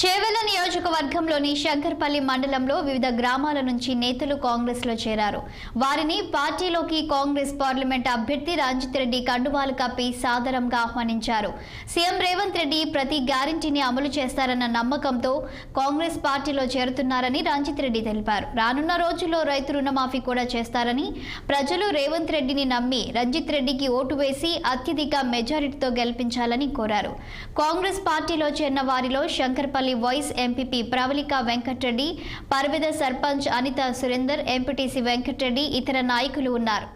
చేవెళ్ల నియోజకవర్గంలోని శంకర్పల్లి మండలంలో వివిధ గ్రామాల నుంచి నేతలు కాంగ్రెస్ లో చేరారు. వారిని పార్టీలోకి కాంగ్రెస్ పార్లమెంట్ అభ్యర్థి రంజిత్ రెడ్డి కండువాలు కప్పి సాదరంగా ఆహ్వానించారు. సీఎం రేవంత్ రెడ్డి ప్రతి గ్యారెంటీని అమలు చేస్తారన్న నమ్మకంతో కాంగ్రెస్ పార్టీలో చేరుతున్నారని రంజిత్ రెడ్డి తెలిపారు. రానున్న రోజుల్లో రైతు రుణమాఫీ కూడా చేస్తారని, ప్రజలు రేవంత్ రెడ్డిని నమ్మి రంజిత్ రెడ్డికి ఓటు వేసి అత్యధిక మెజారిటీతో గెలిపించాలని కోరారు. కాంగ్రెస్ పార్టీలో చేరిన వారిలో Shankarpalli vice MPP Pravalika Venkatareddy, Parveda sarpanch Anitha Surender, MPTC Venkatareddy ఇతర నాయకులు ఉన్నారు.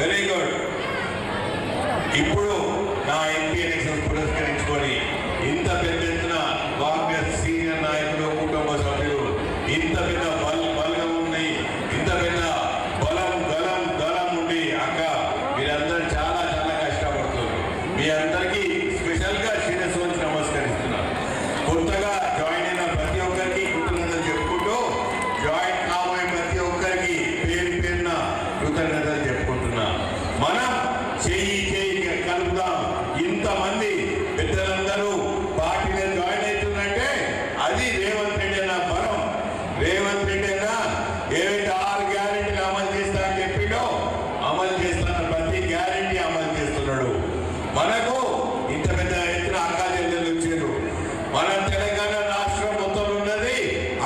Very good. ఇప్పుడు నా ఎంపీ ఎలక్షన్ పురస్కరించుకొని ఇంత పెద్ద ఎత్తున కాంగ్రెస్ సీనియర్ నాయకులు, కుటుంబ సభ్యులు ఇంత పెద్ద బలం ఉంది, ఇంత పెద్ద దళం ఉండి అక్క మీరందరూ చాలా చాలా కష్టపడుతున్నారు. మీ అందరికీ స్పెషల్గా శిరస్సు వచ్చి నమస్కరిస్తున్నాను. కొత్తగా జాయిన్ అయిన ప్రతి ఒక్కరికి కృతజ్ఞతలు చెప్పుకుంటూ, జాయిన్ కాబోయే ప్రతి ఒక్కరికి పేరు పేరున కృతజ్ఞతలు చెప్పుకుంటున్నా. మనం చేయి కలుపుదాం. ఇంతమంది పెద్దలందరూ పార్టీలో జాయిన్ అవుతుందంటే అది రేవంత్ రెడ్డి అన్న బలం. రేవంత్ రెడ్డి అన్న ఏవైతే 6 గ్యారెంటీలు అమలు చేస్తా అని చెప్పిడో అమలు చేస్తున్న ప్రతి గ్యారెంటీ అమలు చేస్తున్నాడు. మనకు ఇంత పెద్ద ఎత్తున అక్కా చెల్లెలు వచ్చారు. మన తెలంగాణ రాష్ట్రం మొత్తం ఉన్నది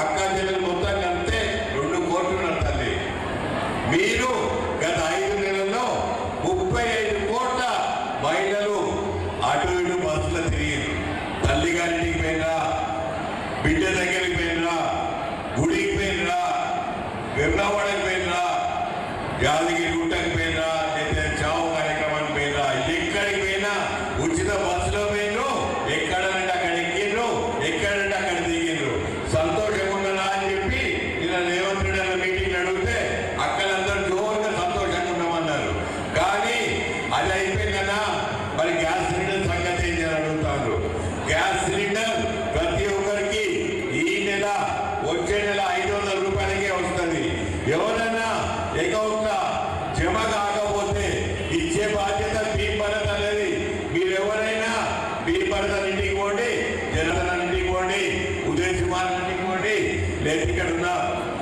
అక్కా చెల్లెలు మొత్తం కలిపితే 2 కోట్లు నడుతుంది. మీరు గత 5 నెలల్లో 35 కోట్ల మహిళలు అటు ఇటు బస్సులో తిరిగి తల్లి గారింటికి పోయినరా, బిడ్డ దగ్గరికి పోయినరా, గుడికి పోయినరా, వెమ్లవాడకి పోయినరా, యాదగిరి గుట్టకి పోయినరా, లేదా చావు కార్యక్రమానికి పోయినరా, ఎక్కడికి పోయినా ఉచిత బస్సులో పోయినరు. ఎక్కడంటే అక్కడ ఎక్కిండ్రు, ఎక్కడంటే అక్కడ దిగిండ్రు. సంతోషంగా ఉన్నారా అని చెప్పి నిన్న రేవంత్ రెడ్డి అన్న మీటింగ్ అడిగితే అక్కడందరూ జోరుగా సంతోషంగా ఉన్నామన్నారు. కానీ అది అయిపోయిందన్నా మరి గ్యాస్ సిలిండర్ సంగతి ఏం చేయాలని అడుగుతారు. గ్యాస్ సిలిండర్ ప్రతి ఒక్కరికి ఈ నెల వచ్చే నెల 500 రూపాయలకే వస్తుంది. ఎవరైనా అకౌంట్ జమ కాకపోతే ఇచ్చే బాధ్యత భీమ్ భరత్ అనేది. మీరు ఎవరైనా భీమ్ భరత్ ఇంటికి పోండి, జనధన ఇంటికి పోండి, ఉదయ్ కుమార్ ఇంటికి పోండి, లేదా ఇక్కడ ఉన్న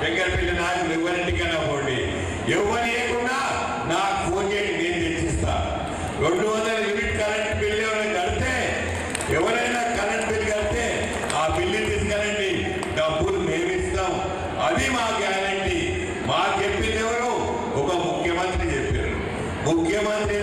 వెంకటపల్లి నాయకులు ఎవరింటికైనా పోండి. ఎవరు లేకుండా నాకు ఫోన్ చేయండి, నేను తెచ్చిస్తా. 200 యూనిట్ కరెంట్ బిల్లు ఎవరైనా కడితే, ఎవరైనా కరెంట్ బిల్ కడితే ఆ బిల్లు తీసుకెళ్ళండి, డబ్బులు మేము ఇస్తాం. అది మా గ్యారంటీ. మాకు చెప్పింది ఎవరు? ఒక ముఖ్యమంత్రి చెప్పారు. ముఖ్యమంత్రి